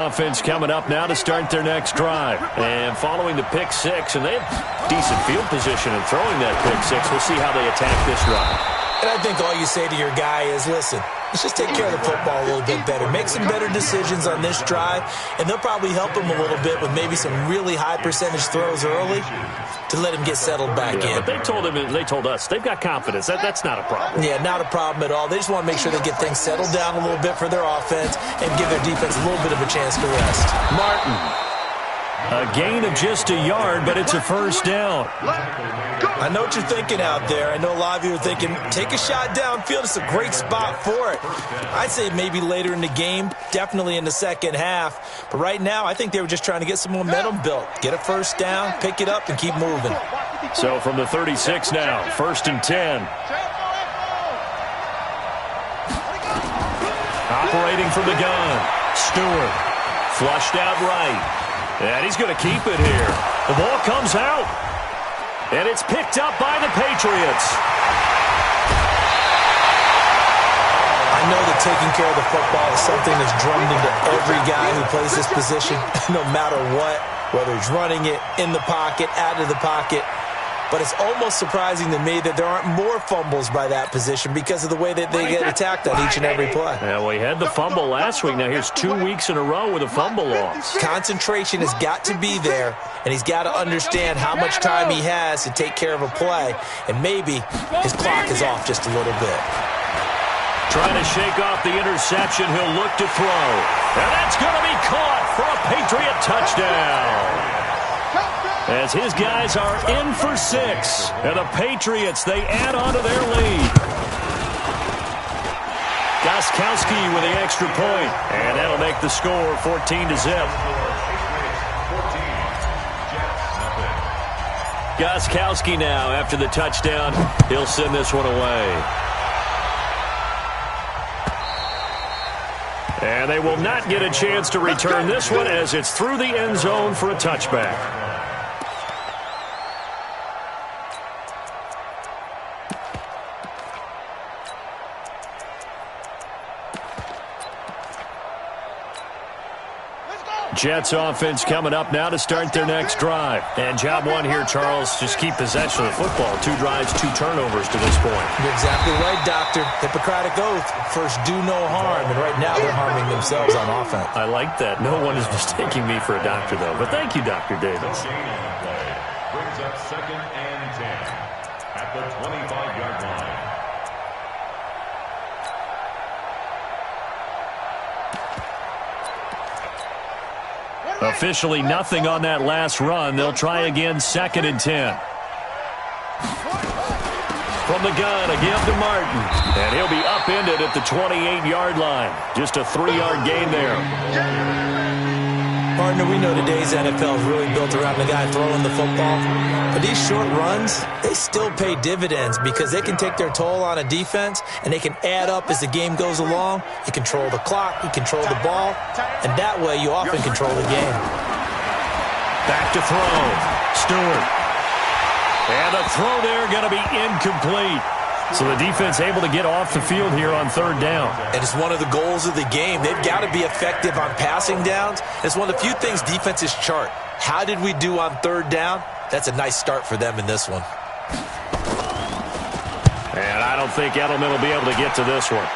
Offense coming up now to start their next drive. And following the pick six, and they have decent field position in throwing that pick six. We'll see how they attack this drive. And I think all you say to your guy is, listen, let's just take care of the football a little bit better. Make some better decisions on this drive, and they'll probably help him a little bit with maybe some really high percentage throws early to let him get settled back in. But they told us they've got confidence. That's not a problem. Yeah, not a problem at all. They just want to make sure they get things settled down a little bit for their offense and give their defense a little bit of a chance to rest. Martin. A gain of just a yard, but it's a first down. I know what you're thinking out there. I know a lot of you are thinking, take a shot downfield. It's a great spot for it. I'd say maybe later in the game, definitely in the second half. But right now, I think they were just trying to get some momentum built. Get a first down, pick it up, and keep moving. So from the 36 now, 1st and 10. Operating from the gun. Stewart. Flushed out right. And he's going to keep it here. The ball comes out. And it's picked up by the Patriots. I know that taking care of the football is something that's drummed into every guy who plays this position, no matter what, whether he's running it, in the pocket, out of the pocket. But it's almost surprising to me that there aren't more fumbles by that position because of the way that they get attacked on each and every play. Yeah, we had the fumble last week. Now here's 2 weeks in a row with a fumble loss. Concentration has got to be there, and he's got to understand how much time he has to take care of a play. And maybe his clock is off just a little bit. Trying to shake off the interception. He'll look to throw. And that's going to be caught for a Patriot touchdown. As his guys are in for 6. And the Patriots, they add on to their lead. Gostkowski with the extra point. And that'll make the score 14-0. Gostkowski now after the touchdown. He'll send this one away. And they will not get a chance to return this one as it's through the end zone for a touchback. Jets offense coming up now to start their next drive. And job one here, Charles, just keep possession of the football. 2 drives, 2 turnovers to this point. You're exactly right, Doctor. Hippocratic oath. First, do no harm. And right now, they're harming themselves on offense. I like that. No one is mistaking me for a doctor, though. But thank you, Dr. Davis. Brings up 2nd and 10 at the 25-yard line. Officially nothing on that last run. They'll try again 2nd and 10. From the gun, a give to Martin. And he'll be upended at the 28-yard line. Just a 3-yard gain there. Partner, we know today's NFL is really built around the guy throwing the football. But these short runs, they still pay dividends because they can take their toll on a defense and they can add up as the game goes along. You control the clock, you control the ball, and that way you often control the game. Back to throw. Stewart. And the throw there going to be incomplete. So the defense able to get off the field here on 3rd down. And it's one of the goals of the game. They've got to be effective on passing downs. It's one of the few things defenses chart. How did we do on 3rd down? That's a nice start for them in this one. And I don't think Edelman will be able to get to this one.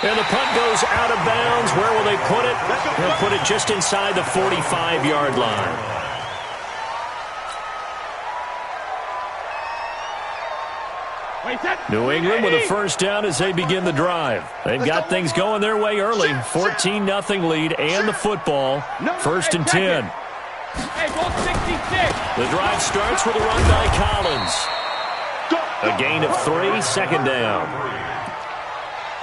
And the punt goes out of bounds. Where will they put it? They'll put it just inside the 45-yard line. New England with a first down as they begin the drive. They've got things going their way early. 14-0 lead and the football. 1st and 10. The drive starts with a run by Collins. A gain of 3, 2nd down.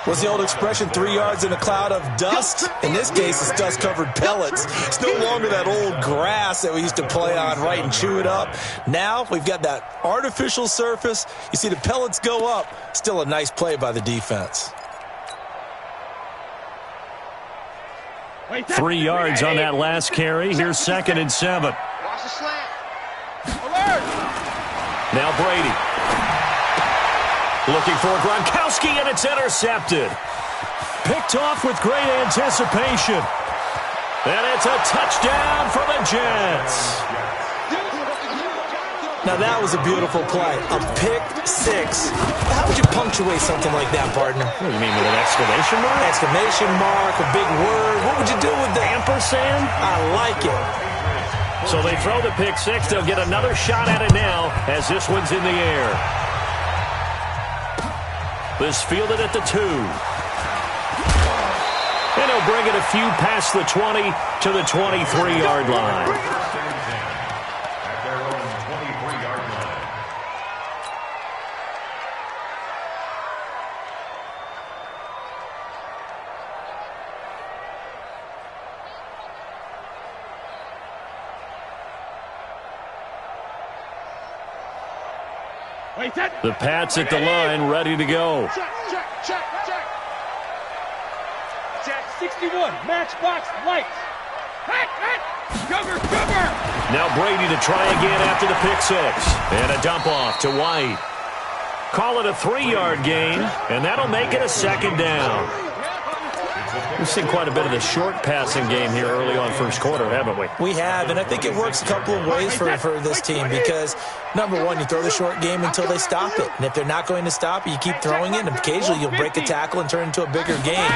What's the old expression, 3 yards in a cloud of dust? In this case, it's dust-covered pellets. It's no longer that old grass that we used to play on, right, and chew it up. Now we've got that artificial surface. You see the pellets go up. Still a nice play by the defense. 3 yards on that last carry. Here's 2nd and 7. Now Brady. Looking for Gronkowski, and it's intercepted. Picked off with great anticipation. And it's a touchdown for the Jets. Now, that was a beautiful play. A pick six. How would you punctuate something like that, partner? What do you mean, with an exclamation mark? Exclamation mark, a big word. What would you do with that? Ampersand? I like it. So they throw the pick six. They'll get another shot at it now as this one's in the air. This fielded at the 2. And he'll bring it a few past the 20 to the 23-yard line. The Pats at the line, ready to go. Check. 61, matchbox, lights. Cover. Now Brady to try again after the pick six. And a dump off to White. Call it a 3-yard gain, and that'll make it a second down. We've seen quite a bit of the short passing game here early on first quarter, haven't we? We have, and I think it works a couple of ways for this team because, number one, you throw the short game until they stop it. And if they're not going to stop it, you keep throwing it, and occasionally you'll break a tackle and turn it into a bigger game.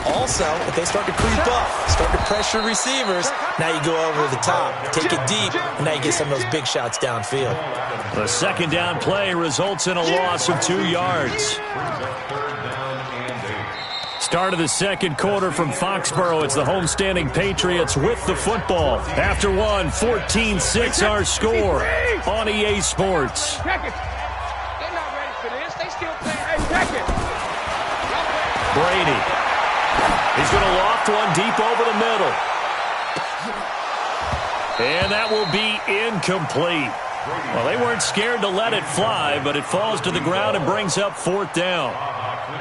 Also, if they start to creep up, start to pressure receivers, now you go over the top, take it deep, and now you get some of those big shots downfield. The second down play results in a loss of 2 yards. Start of the second quarter from Foxborough. It's the homestanding Patriots with the football. After one, 14-6 our score on EA Sports. Check it. They're not ready for this. They still playing. Hey, check it. Brady. He's going to loft one deep over the middle. And that will be incomplete. Well, they weren't scared to let it fly, but it falls to the ground and brings up fourth down.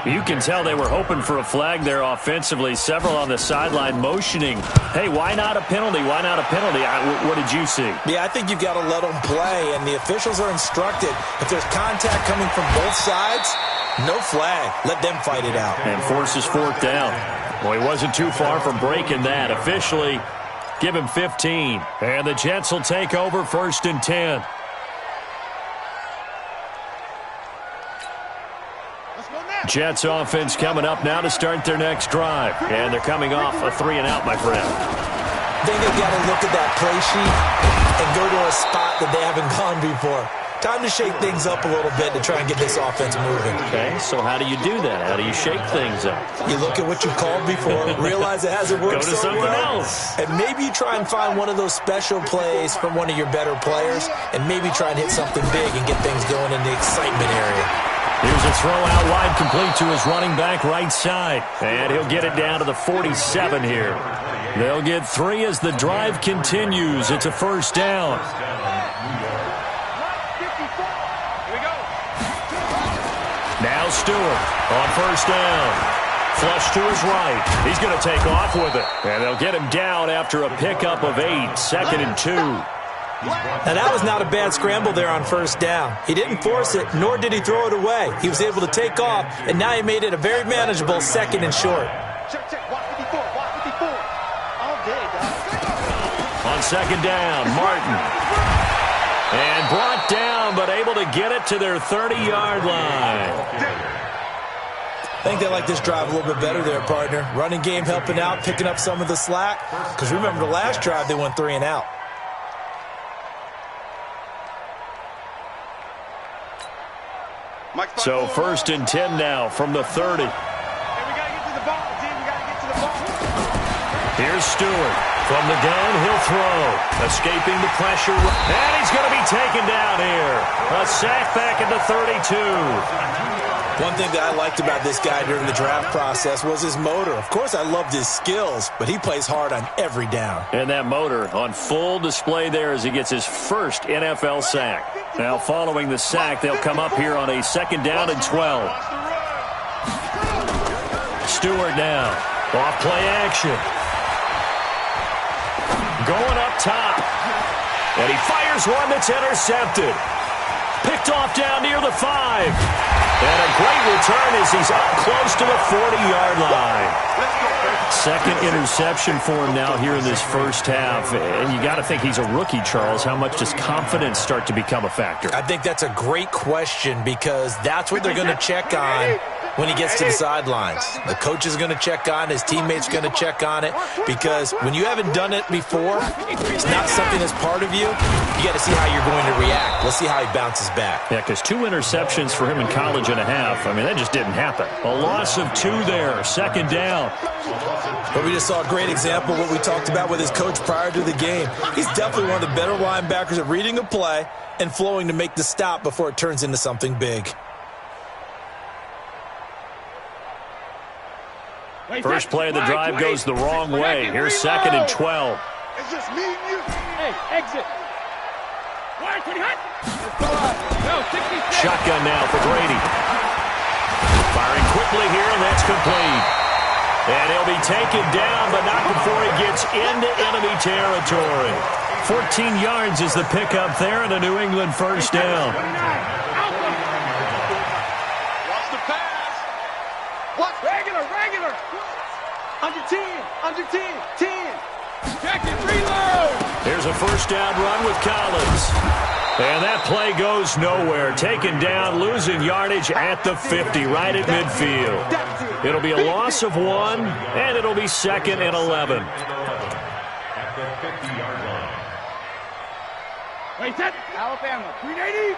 You can tell they were hoping for a flag there offensively. Several on the sideline motioning. Hey, why not a penalty? Why not a penalty? What did you see? Yeah, I think you've got to let them play, and the officials are instructed. If there's contact coming from both sides, no flag. Let them fight it out. And forces fourth down. Well, he wasn't too far from breaking that. Officially, give him 15. And the Jets will take over 1st and 10. Jets offense coming up now to start their next drive. And thee coming off a 3-and-out, my friend. I think they've got to look at that play sheet and go to a spot that they haven't gone before. Time to shake things up a little bit to try and get this offense moving. Okay, so how do you do that? How do you shake things up? You look at what you've called before, realize it hasn't worked so well. Go to something else. And maybe you try and find one of those special plays from one of your better players, and maybe try and hit something big and get things going in the excitement area. Here's a throw out wide, complete to his running back right side. And he'll get it down to the 47 here. They'll get 3 as the drive continues. It's a first down. Now Stewart on first down. Flush to his right. He's going to take off with it. And they'll get him down after a pickup of 8. 2nd and 2. Now, that was not a bad scramble there on first down. He didn't force it, nor did he throw it away. He was able to take off, and now he made it a very manageable 2nd and short. On second down, Martin. And brought down, but able to get it to their 30-yard line. I think they like this drive a little bit better there, partner. Running game helping out, picking up some of the slack. Because remember, the last drive, they went 3-and-out. So 1st and 10 now from the 30. Here's Stewart. From the gun, he'll throw. Escaping the pressure. And he's going to be taken down here. A sack back at the 32. One thing that I liked about this guy during the draft process was his motor. Of course, I loved his skills, but he plays hard on every down. And that motor on full display there as he gets his first NFL sack. Now, following the sack, they'll come up here on a 2nd down and 12. Stewart now. Off play action. Going up top. And he fires one that's intercepted. Picked off down near the 5. And a great return as he's up close to the 40-yard line. Second interception for him now here in this first half. And you got to think he's a rookie, Charles. How much does confidence start to become a factor? I think that's a great question because that's what they're going to check on when he gets to the sidelines. The coach is going to check on, his teammates are going to check on it, because when you haven't done it before, it's not something that's part of you. You got to see how you're going to react. Let's see how he bounces back. Yeah, because 2 interceptions for him in college and a half. I mean, that just didn't happen. A loss of 2 there, second down. But we just saw a great example of what we talked about with his coach prior to the game. He's definitely one of the better linebackers at reading a play and flowing to make the stop before it turns into something big. First play of the drive goes the wrong way. Here's second and 12. It's just me and you. Hey, exit. Shotgun now for Brady. Firing quickly here, and that's complete. And he'll be taken down, but not before he gets into enemy territory. 14 yards is the pickup there, and a New England first down. Watch the pass. What? Regular. Under 10. 10. Check it, reload. Here's a first down run with Collins. And that play goes nowhere. Taken down, losing yardage at the 50, right at midfield. It'll be a loss of 1, and it'll be second and 11. At the 50-yard line. Wait, that Alabama. 380.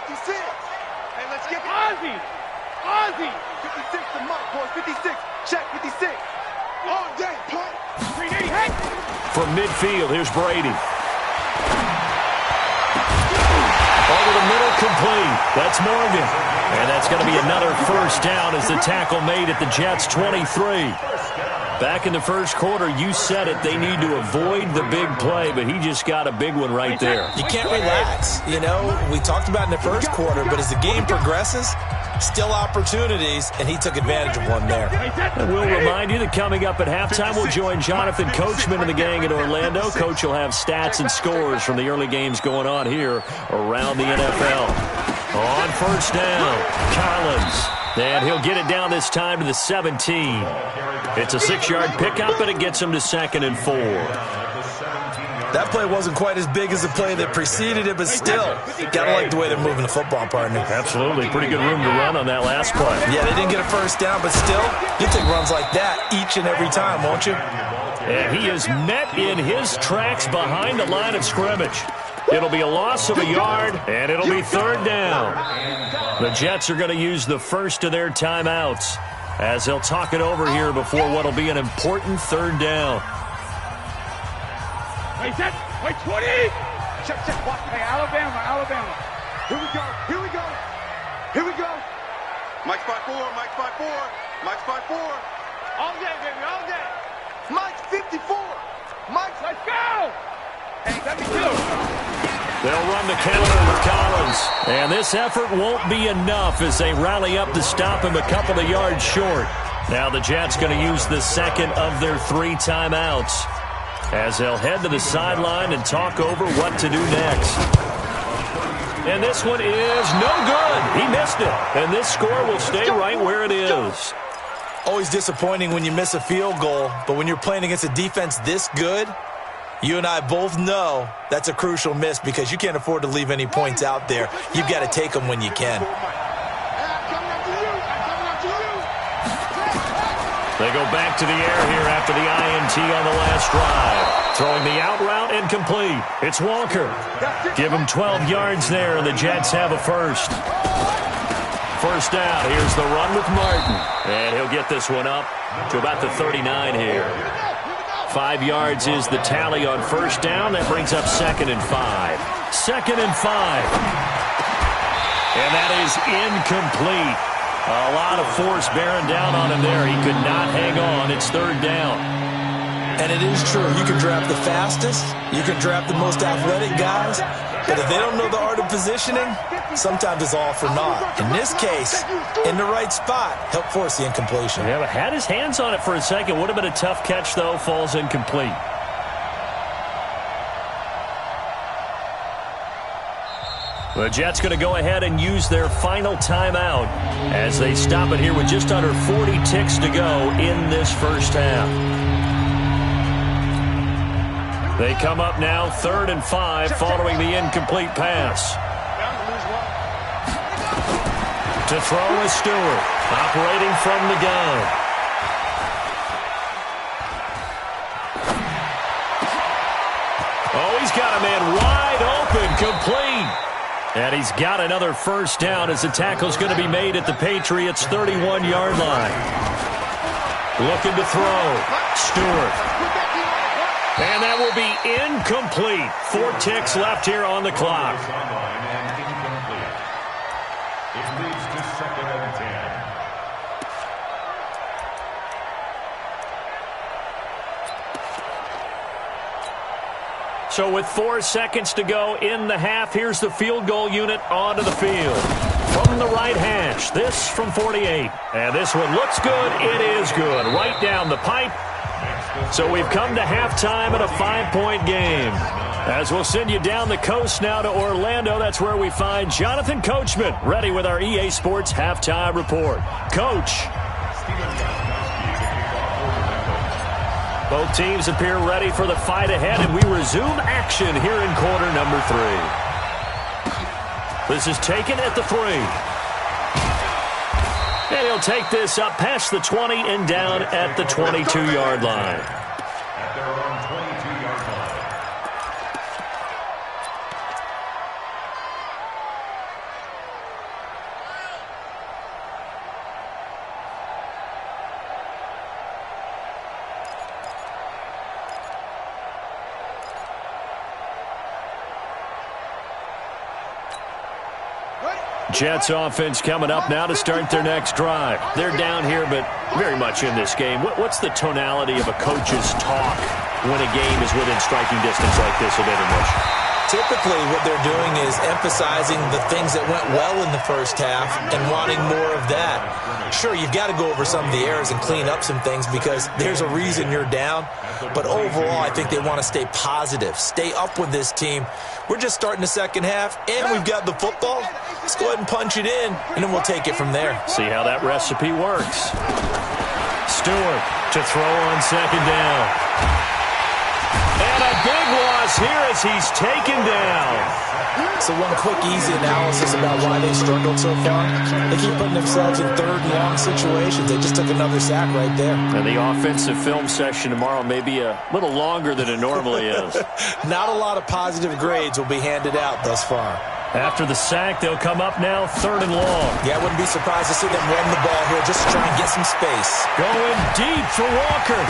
56. Hey, let's get Ozzy. 56 to Mark, boys. 56. Check 56. All day, play. 380. Hey. From midfield, here's Brady. Over the middle, complete. That's Morgan. And that's going to be another first down as the tackle made at the Jets' 23. Back in the first quarter, you said it, they need to avoid the big play, but he just got a big one right there. You can't relax. You know, we talked about in the first quarter, but as the game progresses, still opportunities, and he took advantage of one there. And we'll remind you that coming up at halftime, we'll join Jonathan Coachman and the gang in Orlando. Coach will have stats and scores from the early games going on here around the NFL. On first down, Collins. And he'll get it down this time to the 17. It's a 6-yard pickup, and it gets him to second and 4. That play wasn't quite as big as the play that preceded it, but still, gotta like the way they're moving the football, partner. Absolutely. Pretty good room to run on that last play. Yeah, they didn't get a first down, but still, you take runs like that each and every time, won't you? And he is met in his tracks behind the line of scrimmage. It'll be a loss of a yard, and it'll be third down. The Jets are going to use the first of their timeouts as they'll talk it over here before what will be an important third down. Wait, 20. Check. Watch. Hey, Alabama. Here we go. Mike's by 4. All day, baby, all day. Mike's 54. Let's go. Hey, let me do. They'll run the counter with Collins. And this effort won't be enough as they rally up to stop him a couple of yards short. Now the Jets going to use the second of their 3 timeouts as they'll head to the sideline and talk over what to do next. And this one is no good. He missed it. And this score will stay right where it is. Always disappointing when you miss a field goal, but when you're playing against a defense this good, you and I both know that's a crucial miss because you can't afford to leave any points out there. You've got to take them when you can. They go back to the air here after the INT on the last drive. Throwing the out route incomplete. It's Walker. Give him 12 yards there, and the Jets have a first. First down. Here's the run with Martin. And he'll get this one up to about the 39 here. 5 yards is the tally on first down. That brings up second and 5. Second and 5. And that is incomplete. A lot of force bearing down on him there. He could not hang on. It's third down. And it is true. You can draft the fastest. You can draft the most athletic guys. But if they don't know the art of positioning, sometimes it's all for naught. In this case, in the right spot, helped force the incompletion. Yeah, but had his hands on it for a second. Would have been a tough catch, though. Falls incomplete. The Jets going to go ahead and use their final timeout as they stop it here with just under 40 ticks to go in this first half. They come up now 3rd and 5 following the incomplete pass. To throw is Stewart, operating from the gun. Oh, he's got a man wide open, complete. And he's got another first down as the tackle's going to be made at the Patriots' 31-yard line. Looking to throw. Stewart. And that will be incomplete. 4 ticks left here on the clock. It leads to 2nd and 10. So with 4 seconds to go in the half, here's the field goal unit onto the field. From the right hash, this from 48. And this one looks good. It is good. Right down the pipe. So we've come to halftime in a 5-point game. As we'll send you down the coast now to Orlando, that's where we find Jonathan Coachman ready with our EA Sports Halftime Report. Coach. Both teams appear ready for the fight ahead, and we resume action here in quarter number 3. This is taken at the 3. And he'll take this up past the 20 and down at the 22-yard line. At their own 22-yard line. Jets offense coming up now to start their next drive. They're down here, but very much in this game. What's the tonality of a coach's talk when a game is within striking distance like this at intermission? Typically, what they're doing is emphasizing the things that went well in the first half and wanting more of that. Sure, you've got to go over some of the errors and clean up some things because there's a reason you're down. But overall, I think they want to stay positive, stay up with this team. We're just starting the second half, and we've got the football. Let's go ahead and punch it in, and then we'll take it from there. See how that recipe works. Stewart to throw on second down. And a big loss here as he's taken down. So one quick, easy analysis about why they struggled so far. They keep putting themselves in 3rd and long situations. They just took another sack right there. And the offensive film session tomorrow may be a little longer than it normally is. Not a lot of positive grades will be handed out thus far. After the sack, they'll come up now 3rd and long. Yeah, I wouldn't be surprised to see them run the ball here just to try and get some space. Going deep for Walker.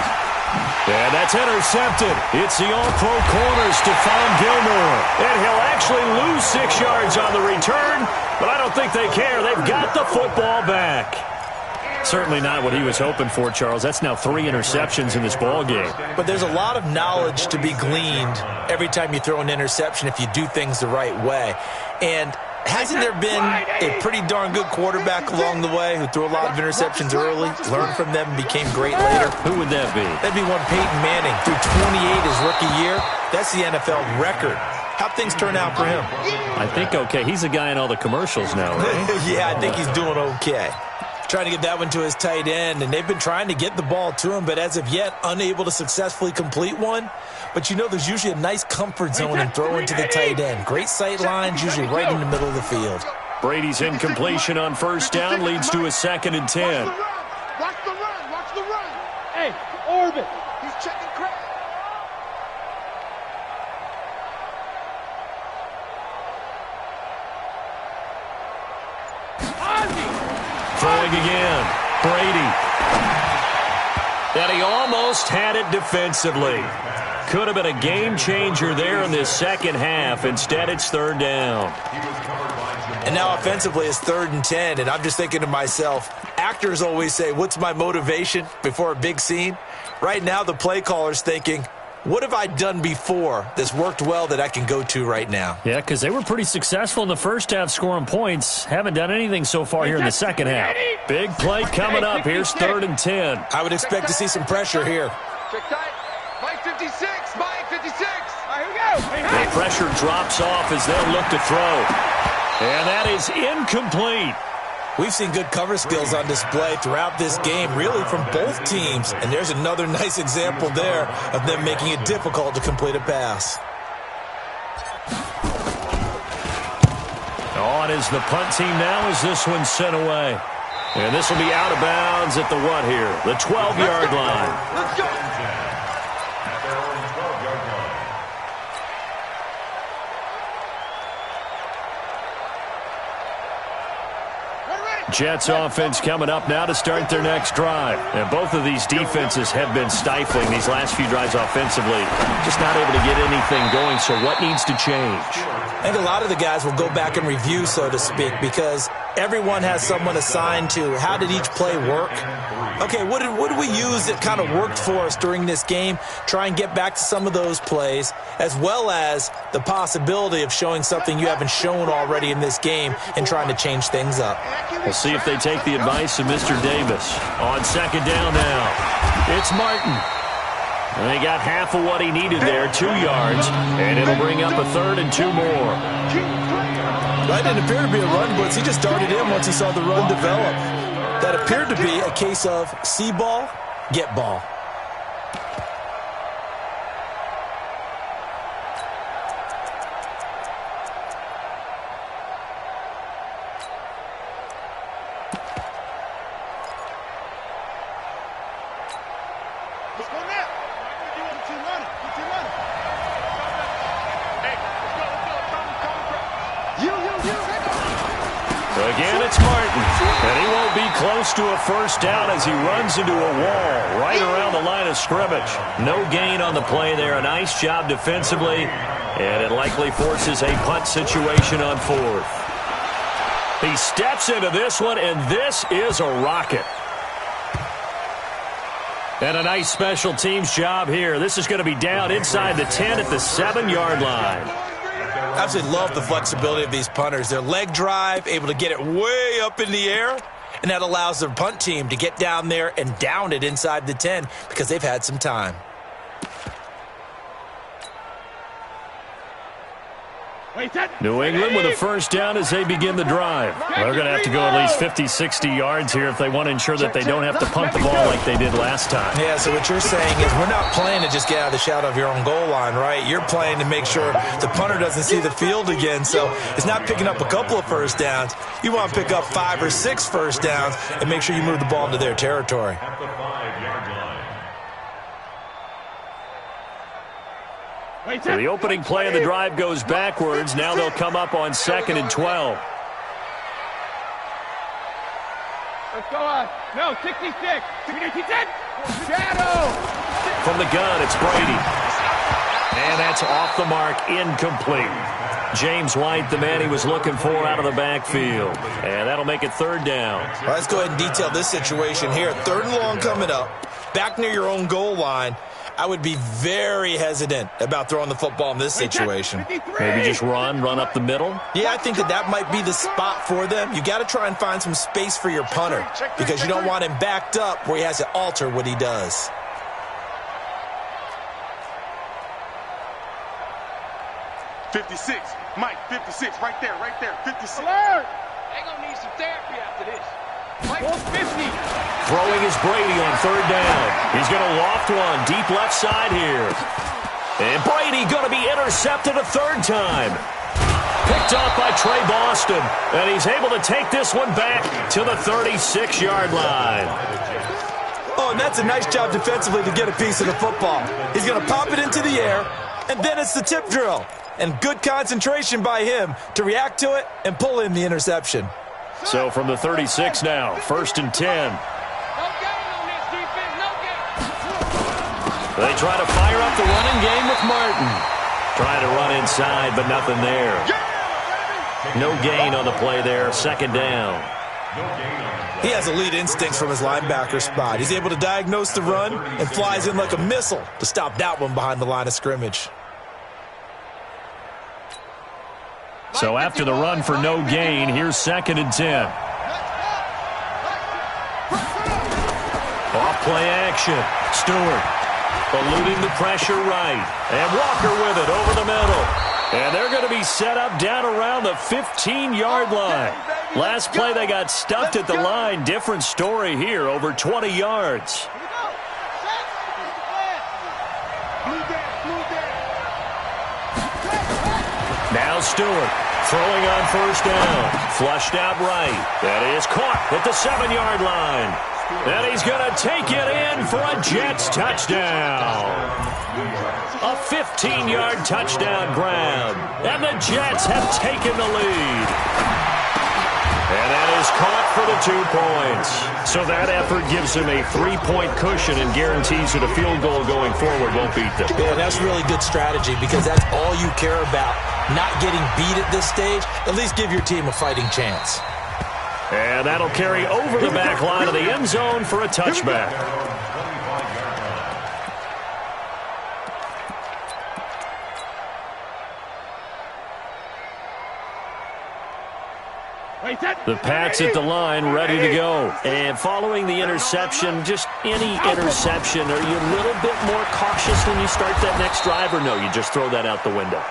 And that's intercepted. It's the all-pro corner, Stephon Gilmore. And he'll actually lose 6 yards on the return, but I don't think they care. They've got the football back. Certainly not what he was hoping for, Charles. That's now 3 interceptions in this ball game. But there's a lot of knowledge to be gleaned every time you throw an interception if you do things the right way. And hasn't there been a pretty darn good quarterback along the way who threw a lot of interceptions early, learned from them, and became great later? Who would that be? That'd be one Peyton Manning. Threw 28 his rookie year. That's the NFL record. How'd things turn out for him? I think okay. He's a guy in all the commercials now, right? Yeah, I think he's doing okay. Trying to get that one to his tight end, and they've been trying to get the ball to him, but as of yet, unable to successfully complete one. But you know there's usually a nice comfort zone in throwing to the tight end. Great sight lines, usually right in the middle of the field. Brady's incompletion on first down leads to a 2nd and 10. Watch the run. Watch the run. Hey, orbit. He's checking crap. Throwing again. Brady. And he almost had it defensively. Could have been a game changer there in this second half. Instead, it's 3rd down. And now offensively, it's 3rd and 10. And I'm just thinking to myself, actors always say, what's my motivation before a big scene? Right now, the play caller's thinking, what have I done before that's worked well that I can go to right now? Yeah, because they were pretty successful in the first half scoring points. Haven't done anything so far here in the second half. Big play coming up. Here's 3rd and 10. I would expect to see some pressure here. Check tight. Mike 56. Mike 56. All right, here we go. The pressure drops off as they'll look to throw. And that is incomplete. We've seen good cover skills on display throughout this game, really from both teams. And there's another nice example there of them making it difficult to complete a pass. On is the punt team now as this one's sent away. And this will be out of bounds at the what here? The 12-yard line. Let's go. At their own 12-yard line. Jets offense coming up now to start their next drive. And both of these defenses have been stifling these last few drives offensively. Just not able to get anything going, so what needs to change? I think a lot of the guys will go back and review, so to speak, because everyone has someone assigned to how did each play work. Okay, what did we use that kind of worked for us during this game? Try and get back to some of those plays, as well as the possibility of showing something you haven't shown already in this game and trying to change things up. We'll see if they take the advice of Mr. Davis. On second down now, it's Martin. And they got half of what he needed there, 2 yards, and it'll bring up a 3rd and 2 more. That didn't appear to be a run blitz. He just darted in once he saw the run develop. That appeared to be a case of see ball, get ball. Let's go now. Get your running. Get your running. Hey, let's go. You. Again, it's Martin. And he won't be close to a first down as he runs into a wall right around the line of scrimmage. No gain on the play there. A nice job defensively. And it likely forces a punt situation on 4th. He steps into this one, and this is a rocket. And a nice special teams job here. This is going to be down inside the 10 at the 7-yard line. I absolutely love the flexibility of these punters. Their leg drive, able to get it way up in the air, and that allows their punt team to get down there and down it inside the 10 because they've had some time. New England with a first down as they begin the drive. They're going to have to go at least 50, 60 yards here if they want to ensure that they don't have to punt the ball like they did last time. Yeah, so what you're saying is we're not playing to just get out of the shadow of your own goal line, right? You're playing to make sure the punter doesn't see the field again. So it's not picking up a couple of first downs. You want to pick up 5 or 6 first downs and make sure you move the ball into their territory. At the 5-yard line. So the opening play of the drive goes backwards. Now they'll come up on 2nd and 12. Let's go on. No, 66. 10. Shadow. From the gun, it's Brady. And that's off the mark, incomplete. James White, the man he was looking for out of the backfield. And that'll make it 3rd down. All right, let's go ahead and detail this situation here. 3rd and long coming up, back near your own goal line. I would be very hesitant about throwing the football in this situation. Maybe just run up the middle? Yeah, I think that might be the spot for them. You got to try and find some space for your punter because you don't want him backed up where he has to alter what he does. $56. Mike, 56. Right there. 56. Alert! They're going to need some therapy after this. Mike, 50. Throwing is Brady on 3rd down. He's going to loft one deep left side here. And Brady going to be intercepted a 3rd time. Picked up by Trey Boston. And he's able to take this one back to the 36-yard line. Oh, and that's a nice job defensively to get a piece of the football. He's going to pop it into the air, and then it's the tip drill. And good concentration by him to react to it and pull in the interception. So from the 36 now, 1st and 10. They try to fire up the running game with Martin. Trying to run inside, but nothing there. No gain on the play there, 2nd down. He has elite instincts from his linebacker spot. He's able to diagnose the run and flies in like a missile to stop that one behind the line of scrimmage. So after the run for no gain, here's 2nd and 10. Off play action. Stewart eluding the pressure right. And Walker with it over the middle. And they're going to be set up down around the 15-yard line. Last play, they got stuffed at the line. Different story here, over 20 yards. Now Stewart throwing on first down. Flushed out right. That is caught at the 7-yard line. And he's going to take it in for a Jets touchdown. A 15-yard touchdown grab. And the Jets have taken the lead. And that is caught for the 2 points. So that effort gives him a 3-point cushion and guarantees that a field goal going forward won't beat them. Yeah, that's really good strategy because that's all you care about. Not getting beat at this stage. At least give your team a fighting chance. And that'll carry over the back line of the end zone for a touchback. The Pats at the line, ready to go. And following the interception, just any interception, are you a little bit more cautious when you start that next drive, or no, you just throw that out the window?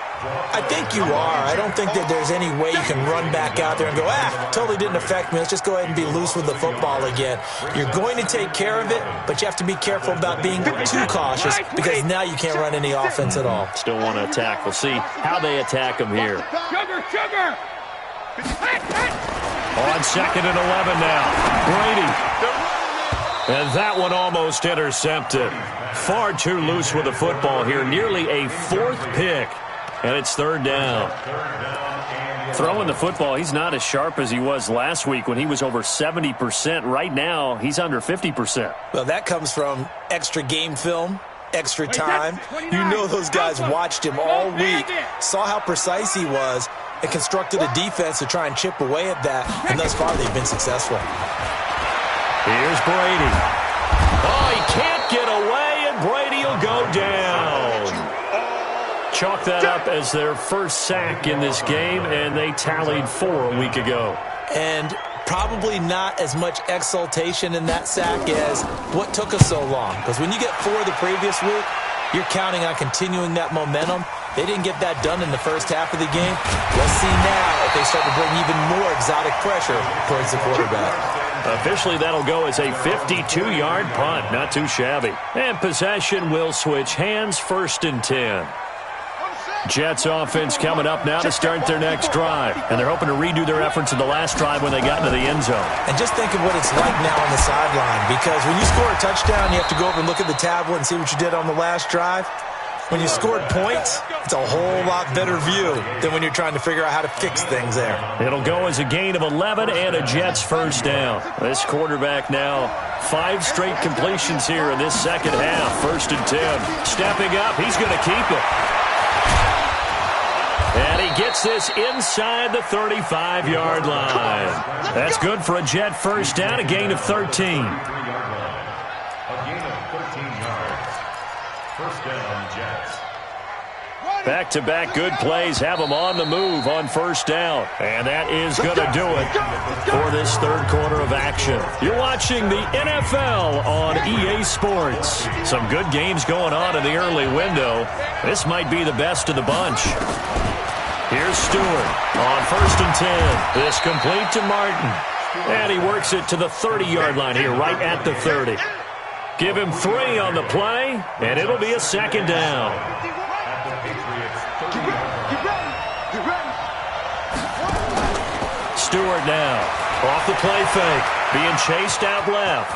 I think you are. I don't think that there's any way you can run back out there and go, totally didn't affect me. Let's just go ahead and be loose with the football again. You're going to take care of it, but you have to be careful about being too cautious because now you can't run any offense at all. Still want to attack. We'll see how they attack them here. Sugar! On 2nd and 11 now. Brady. And that one almost intercepted. Far too loose with the football here. Nearly a 4th pick. And it's 3rd down. Throwing the football, he's not as sharp as he was last week when he was over 70%. Right now, he's under 50%. Well, that comes from extra game film, extra time. You know those guys watched him all week, saw how precise he was, and constructed a defense to try and chip away at that. And thus far, they've been successful. Here's Brady. Oh, he can't get away, and Brady will go down. Chalk that up as their first sack in this game, and they tallied 4 a week ago. And probably not as much exultation in that sack as what took us so long. Because when you get 4 the previous week, you're counting on continuing that momentum. They didn't get that done in the first half of the game. Let's see now if they start to bring even more exotic pressure towards the quarterback. Officially, that'll go as a 52-yard punt. Not too shabby. And possession will switch hands, 1st and 10. Jets offense coming up now to start their next drive. And they're hoping to redo their efforts in the last drive when they got into the end zone. And just think of what it's like now on the sideline. Because when you score a touchdown, you have to go over and look at the tablet and see what you did on the last drive. When you scored points, it's a whole lot better view than when you're trying to figure out how to fix things there. It'll go as a gain of 11 and a Jets first down. This quarterback now 5 straight completions here in this second half. 1st and 10. Stepping up, he's going to keep it. And he gets this inside the 35-yard line. That's good for a Jet first down, a gain of 13. A gain of 13 yards. First down, Jets. Back-to-back good plays have them on the move on first down. And that is going to do it for this 3rd quarter of action. You're watching the NFL on EA Sports. Some good games going on in the early window. This might be the best of the bunch. Here's Stewart on 1st and 10. This complete to Martin. And he works it to the 30-yard line here, right at the 30. Give him 3 on the play, and it'll be a 2nd down. Stewart now off the play fake, being chased out left.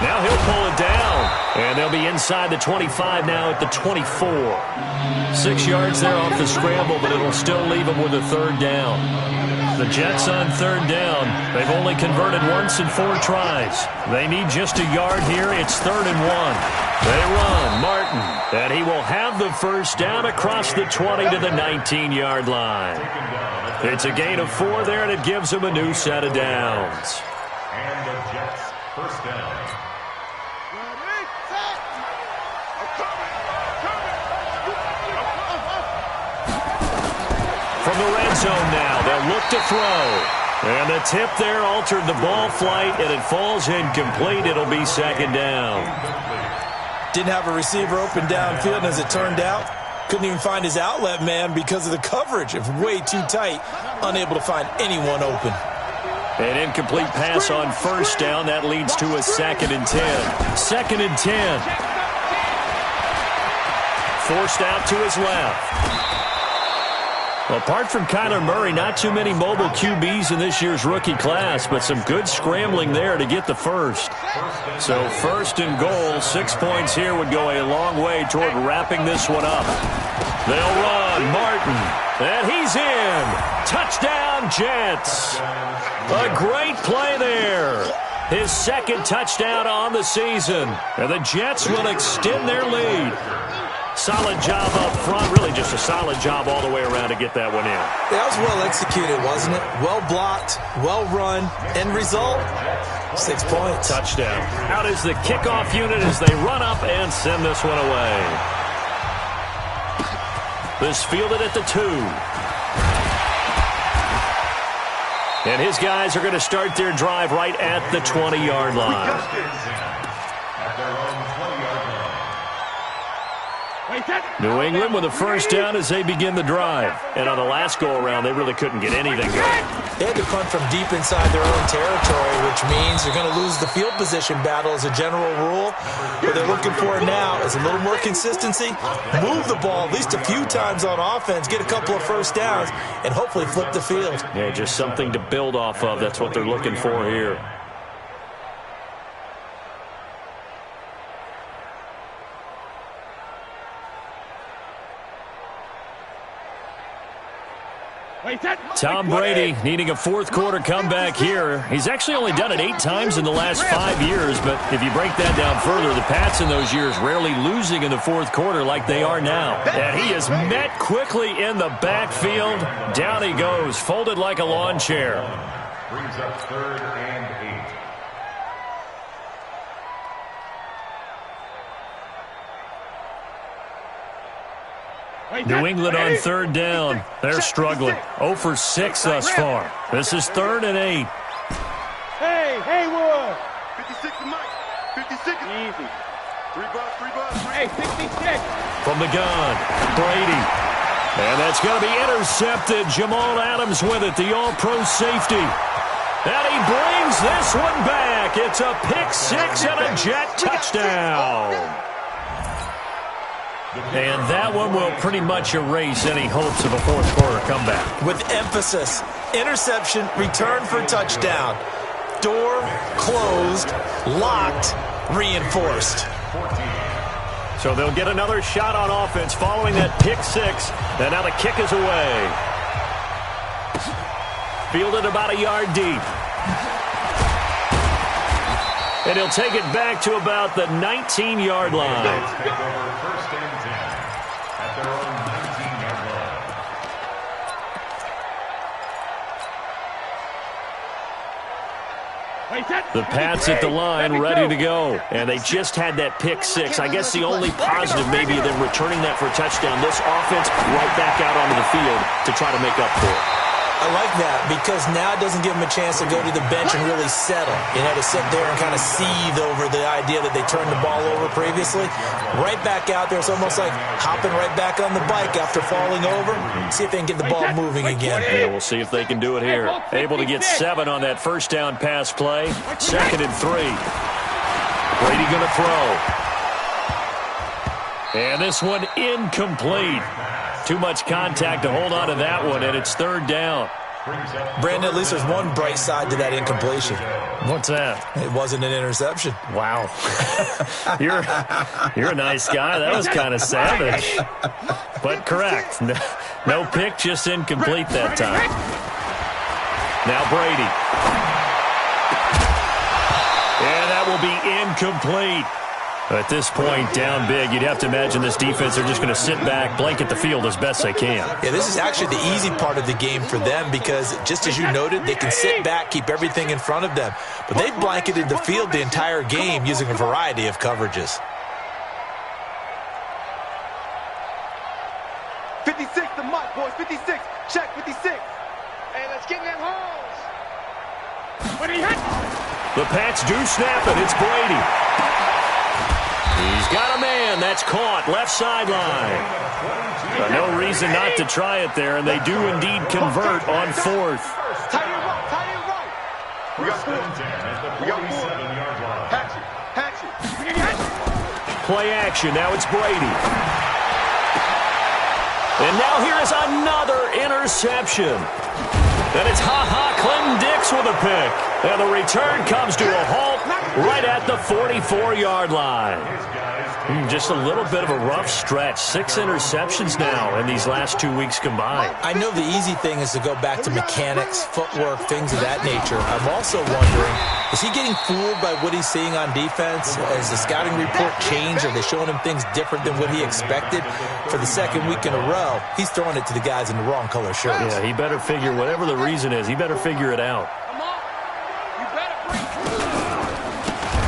Now he'll pull it down, and they'll be inside the 25 now at the 24. 6 yards there off the scramble, but it'll still leave them with a 3rd down. The Jets on 3rd down. They've only converted once in 4 tries. They need just a yard here. It's 3rd and 1. They run, Martin, and he will have the first down across the 20 to the 19-yard line. It's a gain of 4 there, and it gives them a new set of downs. And the Jets first down. From the red zone now, they'll look to throw. And the tip there altered the ball flight, and it falls incomplete. It'll be 2nd down. Didn't have a receiver open downfield, and as it turned out, couldn't even find his outlet man because of the coverage. It's way too tight, unable to find anyone open. An incomplete pass on first down. That leads to a 2nd and 10. 2nd and 10. Forced out to his left. Well, apart from Kyler Murray, not too many mobile QBs in this year's rookie class, but some good scrambling there to get the first. So 1st and goal, 6 points here would go a long way toward wrapping this one up. They'll run. Martin. And he's in. Touchdown, Jets. A great play there. His 2nd touchdown on the season. And the Jets will extend their lead. Solid job up front. Really just a solid job all the way around to get that one in. That was well executed, wasn't it? Well blocked, well run. End result, 6 points. Touchdown. Out is the kickoff unit as they run up and send this one away. This fielded at the 2. And his guys are going to start their drive right at the 20-yard line. New England with a first down as they begin the drive. And on the last go-around, they really couldn't get anything going. They had to punt from deep inside their own territory, which means they're going to lose the field position battle as a general rule. What they're looking for now is a little more consistency, move the ball at least a few times on offense, get a couple of first downs, and hopefully flip the field. Yeah, just something to build off of. That's what they're looking for here. Tom Brady needing a fourth-quarter comeback here. He's actually only done it 8 times in the last 5 years, but if you break that down further, the Pats in those years rarely losing in the fourth quarter like they are now. And he is met quickly in the backfield. Down he goes, folded like a lawn chair. Brings up 3rd and 8. New England on 3rd down. They're struggling. 0 for 6 thus far. This is 3rd and 8. Hey, Haywood. 56 to Mike. 56. Easy. 3 bucks. Hey, 66. From the gun, Brady. And that's going to be intercepted. Jamal Adams with it, the all-pro safety. And he brings this one back. It's a pick 6 and a Jet touchdown. And that one will pretty much erase any hopes of a fourth-quarter comeback. With emphasis, interception, return for touchdown. Door closed, locked, reinforced. So they'll get another shot on offense following that pick 6. And now the kick is away. Fielded about a yard deep. And he'll take it back to about the 19-yard line. The Pats at the line, ready to go. And they just had that pick 6. I guess the only positive maybe of them returning that for a touchdown. This offense right back out onto the field to try to make up for it. I like that because now it doesn't give them a chance to go to the bench and really settle. To sit there and kind of seethe over the idea that they turned the ball over previously. Right back out there. It's almost like hopping right back on the bike after falling over. See if they can get the ball moving again. Yeah, we'll see if they can do it here. Able to get 7 on that first down pass play. 2nd and 3. Brady going to throw. And this one incomplete. Too much contact to hold on to that one, and it's 3rd down. Brandon, at least there's one bright side to that incompletion. What's that? It wasn't an interception. Wow. You're a nice guy. That was kind of savage. But correct. No pick, just incomplete that time. Now Brady. And that will be incomplete. At this point, down big, you'd have to imagine this defense, they're just going to sit back, blanket the field as best they can. Yeah, this is actually the easy part of the game for them because, just as you noted, they can sit back, keep everything in front of them. But they've blanketed the field the entire game using a variety of coverages. 56 to Mike, boys. 56. Check 56. Hey, let's get in them holes. What he hit? The Pats do snap it. It's Brady. He's got a man. That's caught. Left sideline. No reason not to try it there, and they do indeed convert on fourth. Tight end right, tight end right. We got 4. We got 4. Hatch it, hatch it. Play action. Now it's Brady. And now here is another interception. And it's Clinton Dix with a pick. And the return comes to a halt right at the 44-yard line. Just a little bit of a rough stretch. 6 interceptions now in these last 2 weeks combined. I know the easy thing is to go back to mechanics, footwork, things of that nature. I'm also wondering, is he getting fooled by what he's seeing on defense? Has the scouting report changed? Are they showing him things different than what he expected? For the second week in a row, he's throwing it to the guys in the wrong color shirts. Yeah, he better figure, whatever the reason is, he better figure it out.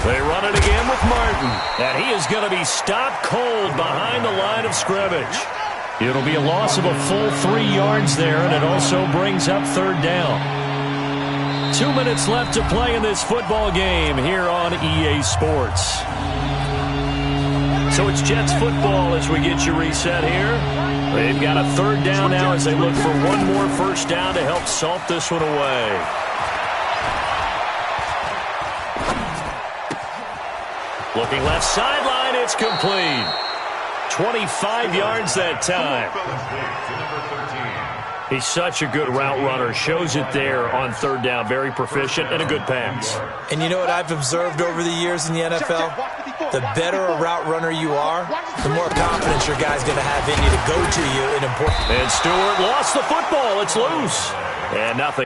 They run it again with Martin. And he is going to be stopped cold behind the line of scrimmage. It'll be a loss of a full 3 yards there, and it also brings up third down. 2 minutes left to play in this football game here on EA Sports. So it's Jets football as we get you reset here. They've got a third down now as they look for one more first down to help salt this one away. Looking left sideline, it's complete. 25 yards that time. He's such a good route runner. Shows it there on third down. Very proficient and a good pass. And you know what I've observed over the years in the NFL? The better a route runner you are, the more confidence your guy's going to have in you to go to you in important. And Stewart lost the football. It's loose. And nothing.